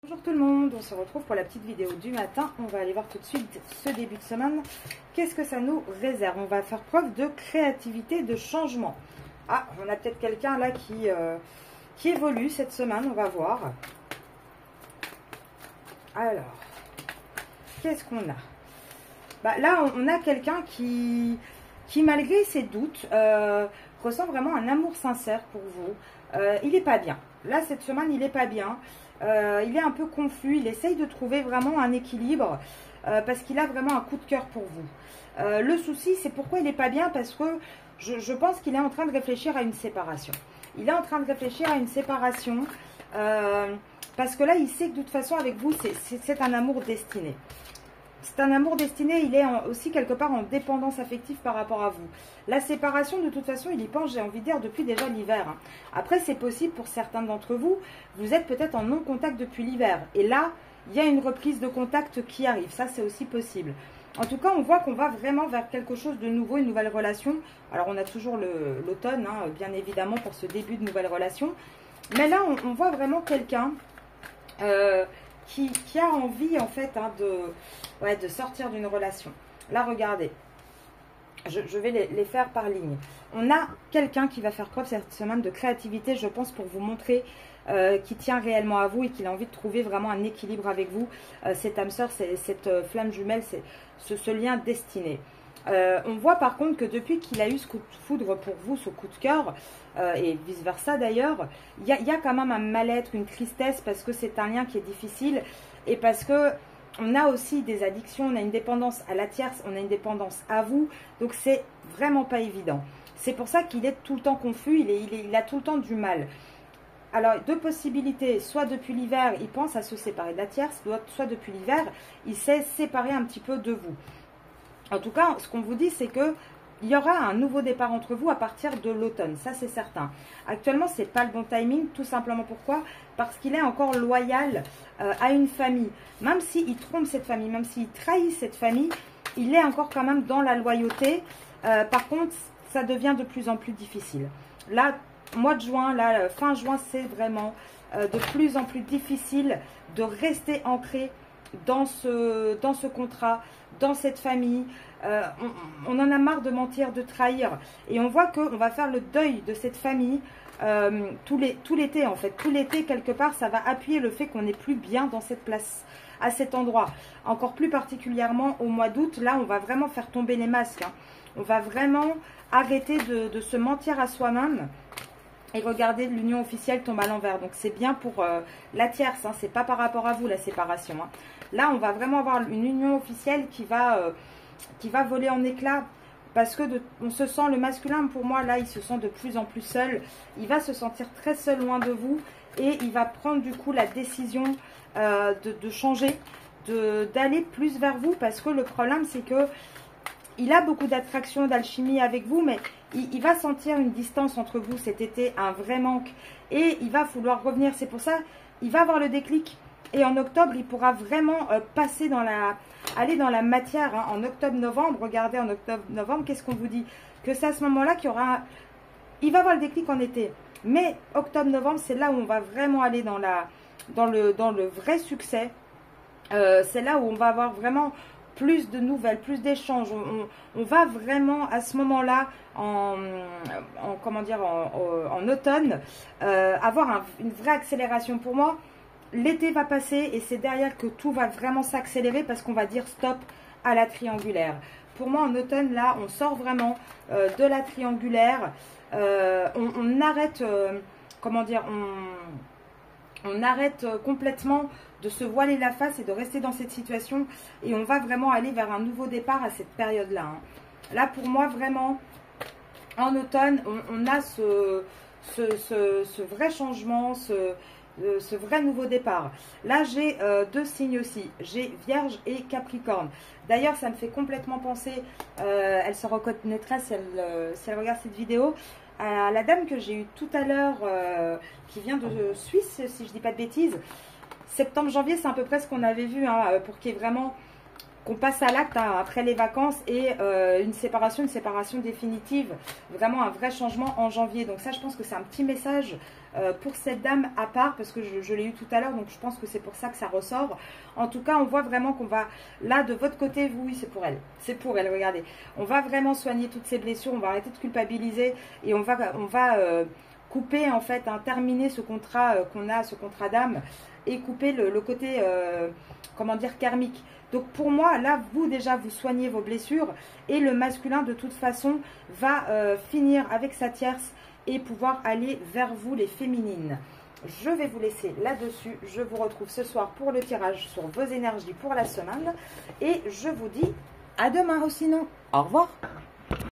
Bonjour tout le monde, on se retrouve pour la petite vidéo du matin. On va aller voir tout de suite ce début de semaine. Qu'est-ce que ça nous réserve? On va faire preuve de créativité, de changement. Ah, on a peut-être quelqu'un là qui évolue cette semaine, on va voir. Alors, qu'est-ce qu'on a? Là, on a quelqu'un qui malgré ses doutes, ressent vraiment un amour sincère pour vous. Il n'est pas bien. Là, cette semaine, il n'est pas bien. Il est un peu confus, il essaye de trouver vraiment un équilibre parce qu'il a vraiment un coup de cœur pour vous. Le souci, c'est pourquoi il n'est pas bien, parce que je pense qu'il est en train de réfléchir à une séparation. Il est en train de réfléchir à une séparation parce que là, il sait que de toute façon, avec vous, c'est un amour destiné. C'est un amour destiné, il est aussi quelque part en dépendance affective par rapport à vous. La séparation, de toute façon, il y pense, j'ai envie de dire, depuis déjà l'hiver. Après, c'est possible pour certains d'entre vous, vous êtes peut-être en non-contact depuis l'hiver. Et là, il y a une reprise de contact qui arrive, ça c'est aussi possible. En tout cas, on voit qu'on va vraiment vers quelque chose de nouveau, une nouvelle relation. Alors, on a toujours l'automne, bien évidemment, pour ce début de nouvelle relation. Mais là, on voit vraiment quelqu'un qui a envie, en fait, de sortir d'une relation. Là, regardez. Je vais les faire par ligne. On a quelqu'un qui va faire preuve cette semaine de créativité, je pense, pour vous montrer qu'il tient réellement à vous et qu'il a envie de trouver vraiment un équilibre avec vous. Cette âme sœur, cette flamme jumelle, c'est ce lien destiné. On voit par contre que depuis qu'il a eu ce coup de foudre pour vous, ce coup de cœur, et vice versa d'ailleurs, il y a quand même un mal-être, une tristesse, parce que c'est un lien qui est difficile et parce que on a aussi des addictions, on a une dépendance à la tierce, on a une dépendance à vous, donc c'est vraiment pas évident. C'est pour ça qu'il est tout le temps confus, il a tout le temps du mal. Alors, deux possibilités, soit depuis l'hiver, il pense à se séparer de la tierce, soit depuis l'hiver, il s'est séparé un petit peu de vous. En tout cas, ce qu'on vous dit, c'est que il y aura un nouveau départ entre vous à partir de l'automne, ça c'est certain. Actuellement, ce n'est pas le bon timing, tout simplement pourquoi? Parce qu'il est encore loyal à une famille. Même s'il trompe cette famille, même s'il trahit cette famille, il est encore quand même dans la loyauté. Par contre, ça devient de plus en plus difficile. Là, mois de juin, là, fin juin, c'est vraiment de plus en plus difficile de rester ancré dans ce contrat, dans cette famille. On en a marre de mentir, de trahir. Et on voit qu'on va faire le deuil de cette famille tout l'été en fait. Tout l'été, quelque part, ça va appuyer le fait qu'on n'est plus bien dans cette place, à cet endroit. Encore plus particulièrement au mois d'août, là, on va vraiment faire tomber les masques. On va vraiment arrêter de se mentir à soi-même. Et regardez, l'union officielle tombe à l'envers. Donc c'est bien pour la tierce, c'est pas par rapport à vous la séparation. Là, on va vraiment avoir une union officielle qui va voler en éclats. Parce que on se sent, le masculin, pour moi, là, il se sent de plus en plus seul. Il va se sentir très seul loin de vous. Et il va prendre du coup la décision de changer, d'aller plus vers vous. Parce que le problème, c'est que il a beaucoup d'attraction, d'alchimie avec vous, mais il va sentir une distance entre vous cet été, un vrai manque. Et il va vouloir revenir. C'est pour ça, il va avoir le déclic. Et en octobre, il pourra vraiment passer aller dans la matière. En octobre-novembre, regardez, en octobre-novembre, qu'est-ce qu'on vous dit? Que c'est à ce moment-là qu'il y aura... Il va avoir le déclic en été. Mais octobre-novembre, c'est là où on va vraiment aller dans le vrai succès. C'est là où on va avoir vraiment plus de nouvelles, plus d'échanges. On va vraiment à ce moment-là, en automne, avoir une vraie accélération. Pour moi, l'été va passer et c'est derrière que tout va vraiment s'accélérer parce qu'on va dire stop à la triangulaire. Pour moi, en automne, là, on sort vraiment de la triangulaire. On arrête, on arrête complètement de se voiler la face et de rester dans cette situation. Et on va vraiment aller vers un nouveau départ à cette période-là. Là, pour moi, vraiment, en automne, on a ce vrai changement, ce vrai nouveau départ. Là, j'ai deux signes aussi. J'ai Vierge et Capricorne. D'ailleurs, ça me fait complètement penser, elle se reconnaîtra si elle regarde cette vidéo, à la dame que j'ai eue tout à l'heure, qui vient de Suisse, si je ne dis pas de bêtises. Septembre-janvier, c'est à peu près ce qu'on avait vu, pour qu'il y ait vraiment qu'on passe à l'acte hein, après les vacances et une séparation définitive, vraiment un vrai changement en janvier. Donc ça, je pense que c'est un petit message pour cette dame à part, parce que je l'ai eu tout à l'heure, donc je pense que c'est pour ça que ça ressort. En tout cas, on voit vraiment qu'on va, là, de votre côté, oui, c'est pour elle, regardez. On va vraiment soigner toutes ces blessures, on va arrêter de culpabiliser et on va couper, en fait, hein, terminer ce contrat qu'on a, ce contrat d'âme, et couper le côté, comment dire, karmique. Donc pour moi, là, vous déjà, vous soignez vos blessures et le masculin, de toute façon, va finir avec sa tierce et pouvoir aller vers vous, les féminines. Je vais vous laisser là-dessus. Je vous retrouve ce soir pour le tirage sur vos énergies pour la semaine. Et je vous dis à demain, ou sinon, au revoir.